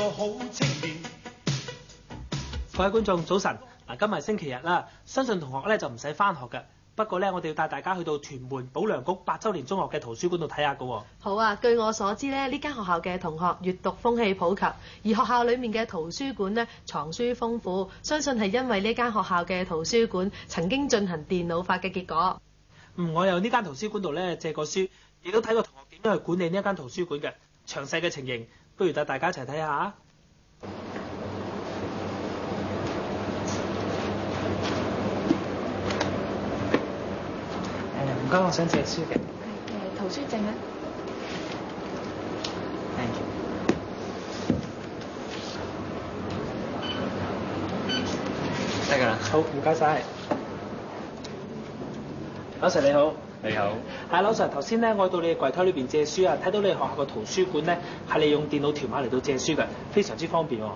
個好青年。各位觀眾早晨，嗱，今日星期日啦，相信同學咧就唔使返學嘅。不過咧，我哋要帶大家去到屯門保良局8週年中學嘅圖書館度睇下㗎喎。好啊，據我所知咧，呢間學校嘅同學閱讀風氣普及，而學校裡面嘅圖書館呢，藏書豐富，相信係因為呢間學校嘅圖書館曾經進行電腦化嘅結果。我由呢間圖書館度咧借過書，亦都睇過同學點樣去管理呢一間圖書館嘅詳細嘅情形，不如帶大家一齊睇下。唔該，我想借書嘅。圖書證咧。Thank you。得㗎啦。好，唔該晒。老 Sir 你好。你好。係老 Sir，頭先咧我到你嘅櫃枱裏邊借書啊，睇到你學校嘅圖書館咧係利用電腦條碼嚟到借書嘅，非常之方便喎。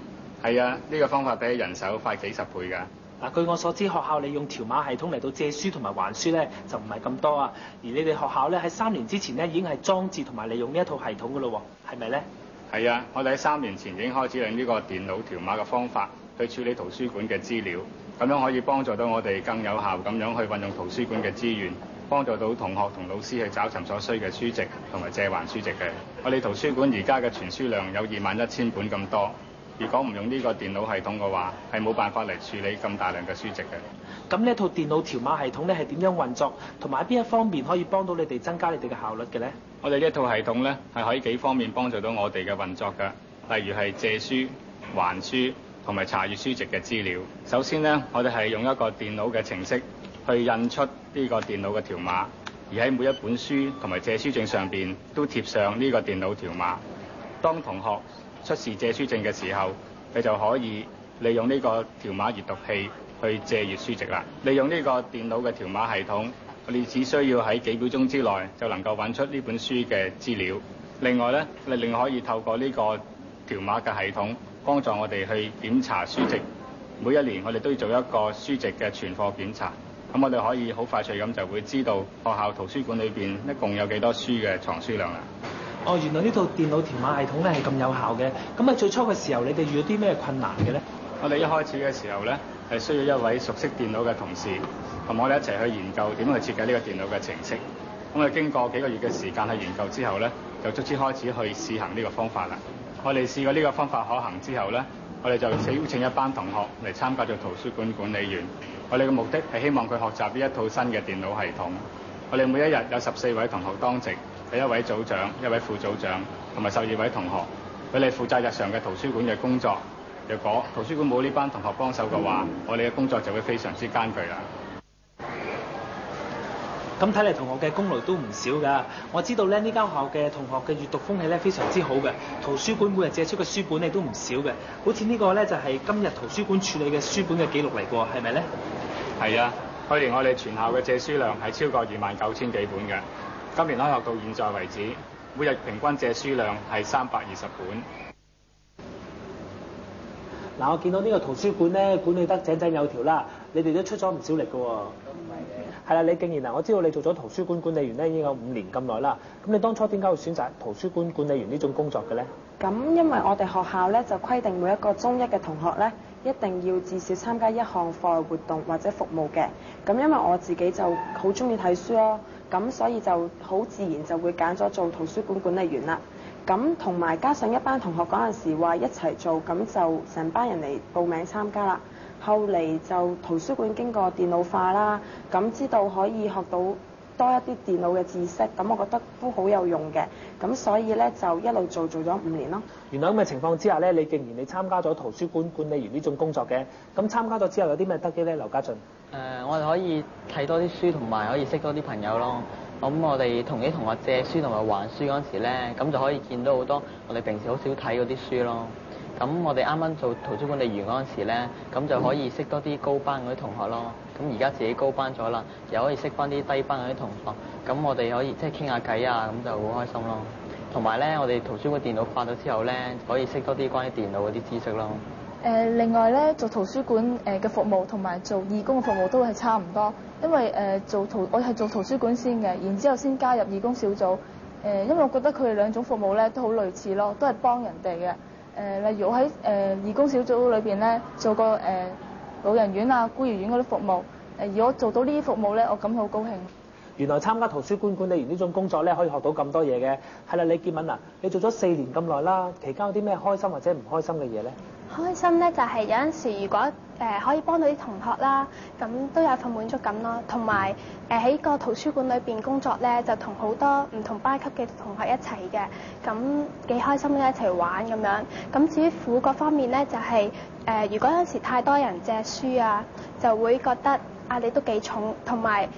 係啊，呢個方法比人手快幾十倍㗎。嗱，據我所知，學校利用條碼系統嚟到借書同埋還書咧，就唔係咁多啊。而你哋學校咧喺3年之前咧已經係裝置同埋利用呢一套系統㗎咯喎，係咪咧？係啊，我哋喺3年前已經開始用呢個電腦條碼嘅方法去處理圖書館嘅資料，咁樣可以幫助到我哋更有效咁樣去運用圖書館嘅資源，幫助到同學同老師去找尋所需嘅書籍同埋借還書籍嘅。我哋圖書館而家嘅存書量有21,000本咁多。如果唔用呢個電腦系統嘅話，係冇辦法嚟處理咁大量嘅書籍嘅。咁呢一套電腦條碼系統咧係點樣運作，同埋喺邊一方面可以幫到你哋增加你哋嘅效率嘅咧？我哋呢一套系統咧係可以幾方面幫助到我哋嘅運作㗎，例如係借書、還書同埋查閱書籍嘅資料。首先咧，我哋係用一個電腦嘅程式去印出呢個電腦嘅條碼，而喺每一本書同埋借書證上邊都貼上呢個電腦條碼。當同學出示借書證嘅時候，你就可以利用呢個條碼閱讀器去借閱書籍啦。利用呢個電腦嘅條碼系統，我哋只需要喺幾秒鐘之內就能夠揾出呢本書嘅資料。另外咧，你另可以透過呢個條碼嘅系統幫助我哋去檢查書籍。每一年我哋都要做一個書籍嘅存貨檢查，咁我哋可以好快脆咁就會知道學校圖書館裏邊一共有幾多書嘅藏書量啦。哦，原來呢套電腦條碼系統咧係咁有效嘅。咁喺最初嘅時候，你哋遇到啲咩困難嘅咧？我哋一開始嘅時候咧，係需要一位熟悉電腦嘅同事，同我哋一齊去研究點樣去設計呢個電腦嘅程式。咁我哋經過幾個月嘅時間去研究之後咧，就卒之開始去試行呢個方法啦。我哋試過呢個方法可行之後咧，我哋就邀請一班同學嚟參加做圖書館管理員。我哋嘅目的係希望佢學習呢一套新嘅電腦系統。我哋每一日有14位同學當值。有1位組長、1位副組長同埋12位同學，佢哋負責日常嘅圖書館嘅工作。若果圖書館冇呢班同學幫手嘅話，我哋嘅工作就會非常之艱巨啦。咁睇嚟同學嘅功勞都唔少㗎。我知道咧呢間學校嘅同學嘅閱讀風氣咧非常之好嘅，圖書館每日借出嘅書本亦都唔少嘅。好似呢個咧就係今日圖書館處理嘅書本嘅記錄嚟㗎，係咪咧？係啊，去年我哋全校嘅借書量係超過29,000幾本嘅。今年開學到現在為止，每日平均借書量係320本。嗱，我見到呢個圖書館咧管理得井井有條啦，你哋都出咗唔少力㗎喎。都唔係嘅。係啦，李敬賢啊，我知道你做咗圖書館管理員咧已經有5年咁耐啦。咁你當初點解會選擇圖書館管理員呢種工作嘅咧？咁因為我哋學校咧就規定每一個中一嘅同學咧一定要至少參加1項課外活動或者服務嘅。咁因為我自己就好中意睇書咯。咁所以就好自然就會揀咗做圖書館管理員啦。咁同埋加上一班同學嗰陣時話一齊做，咁就成班人嚟報名參加啦。後嚟就圖書館經過電腦化啦，咁知道可以學到多一啲電腦嘅知識，咁我覺得都好有用嘅。咁所以咧就一路做咗5年咯。原來咁嘅情況之下咧，李敬賢你參加咗圖書館管理員呢種工作嘅，咁參加咗之後有啲咩得益咧？劉家俊。我哋可以睇多啲書，同埋可以識多啲朋友咯。咁我哋同啲同學借書同埋還書嗰陣時咧，咁就可以見到好多我哋平時好少睇嗰啲書咯。咁我哋啱啱做圖書管理員嗰陣時咧，咁就可以識多啲高班嗰啲同學咯。咁而家自己高班咗啦，又可以識翻啲低班嗰啲同學。咁我哋可以即係傾下偈啊，咁就好開心咯。同埋咧，我哋圖書館電腦化咗之後咧，可以識多啲關於電腦嗰啲知識咯。另外咧，做圖書館嘅服務同埋做義工嘅服務都係差唔多，因為我係做圖書館先嘅，然之後先加入義工小組。因為我覺得佢哋兩種服務咧都好類似咯，都係幫人哋嘅。例如我喺義工小組裏邊咧做過老人院啊、孤兒院嗰啲服務，而我做到呢啲服務咧，我感到好高興。原來參加圖書館管理員呢種工作咧，可以學到咁多嘢嘅。係啦，李建敏啊，你做咗4年咁耐啦，期間有啲咩開心或者唔開心嘅嘢咧？開心咧就係有陣時，如果可以幫到啲同學啦，咁都有一份滿足感咯。同埋喺個圖書館裏邊工作咧，就同好多唔同班級嘅同學一齊嘅，咁幾開心咧，一齊玩咁樣。咁至於苦嗰方面咧，就係如果有陣時太多人借書啊，就會覺得壓力都幾重，同埋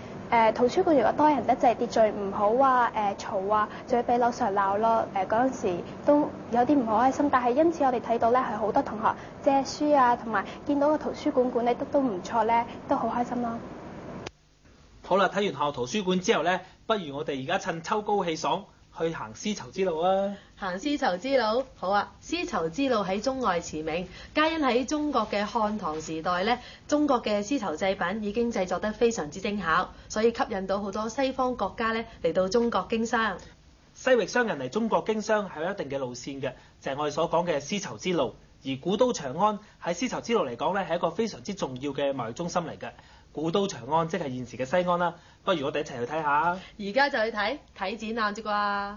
圖書館如果多人得滯，秩序唔好啊，嘈啊，就會俾老師鬧咯。嗰陣時都有啲唔好開心，但係因此我哋睇到咧係好多同學借書啊，同埋見到個圖書館管理得都唔錯咧，都好開心咯。好啦，睇完學校圖書館之後咧，不如我哋而家趁秋高氣爽去行絲綢之路啊！行絲綢之路，好啊！絲綢之路喺中外馳名，皆因喺中國嘅漢唐時代咧，中國嘅絲綢製品已經製作得非常之精巧，所以吸引到好多西方國家咧嚟到中國經商。西域商人嚟中國經商係有一定嘅路線嘅，就係我哋所講嘅絲綢之路。而古都長安喺絲綢之路嚟講咧，係一個非常之重要嘅貿易中心嚟嘅。古都長安即係現時嘅西安啦，不如我哋一齊去睇下。而家就去睇展覽啫啩。